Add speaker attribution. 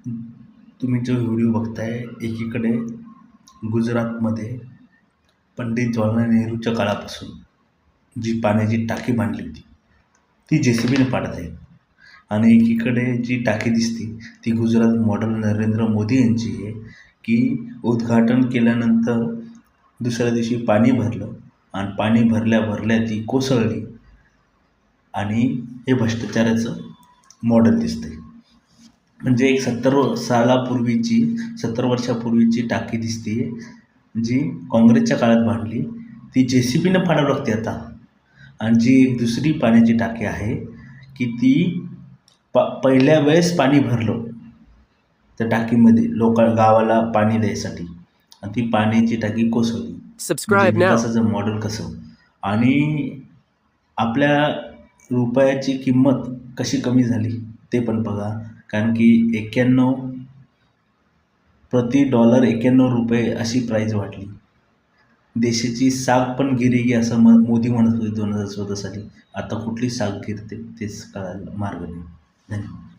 Speaker 1: तुम्ही जो व्हिडिओ बघताय, एकीकडे गुजरातमध्ये पंडित जवाहरलाल नेहरूच्या काळापासून जी पाण्याची टाकी बांधली होती, ती JCBने पाडत आहेत. आणि एकीकडे जी टाकी दिसते ती गुजरात मॉडेल नरेंद्र मोदी यांची आहे, की उद्घाटन केल्यानंतर दुसऱ्या दिवशी पाणी भरलं आणि पाणी भरल्या भरल्या ती कोसळली आणि हे भ्रष्टाचाराचं मॉडेल दिसतंय. म्हणजे एक 70 वर्षापूर्वीची टाकी दिसते, जी काँग्रेसच्या काळात बांधली, ती JCBनं फाडावं लागते आता. आणि जी एक दुसरी पाण्याची टाकी आहे, की ती पहिल्या वेळेस पाणी भरलं त्या टाकीमध्ये गावाला पाणी द्यायसाठी आणि ती पाण्याची टाकी कोसळली. म्हणजे विकासाचं मॉडेल कसं आणि आपल्या रुपयाची किंमत कशी कमी झाली ते पण बघा. कारण की $91 अशी प्राईज वाढली. देशाची साख पण गिरेगी असं मोदी म्हणत होते 2014 साली. आता कुठली साख गिरते तेच कळायला मार्ग नाही. धन्यवाद.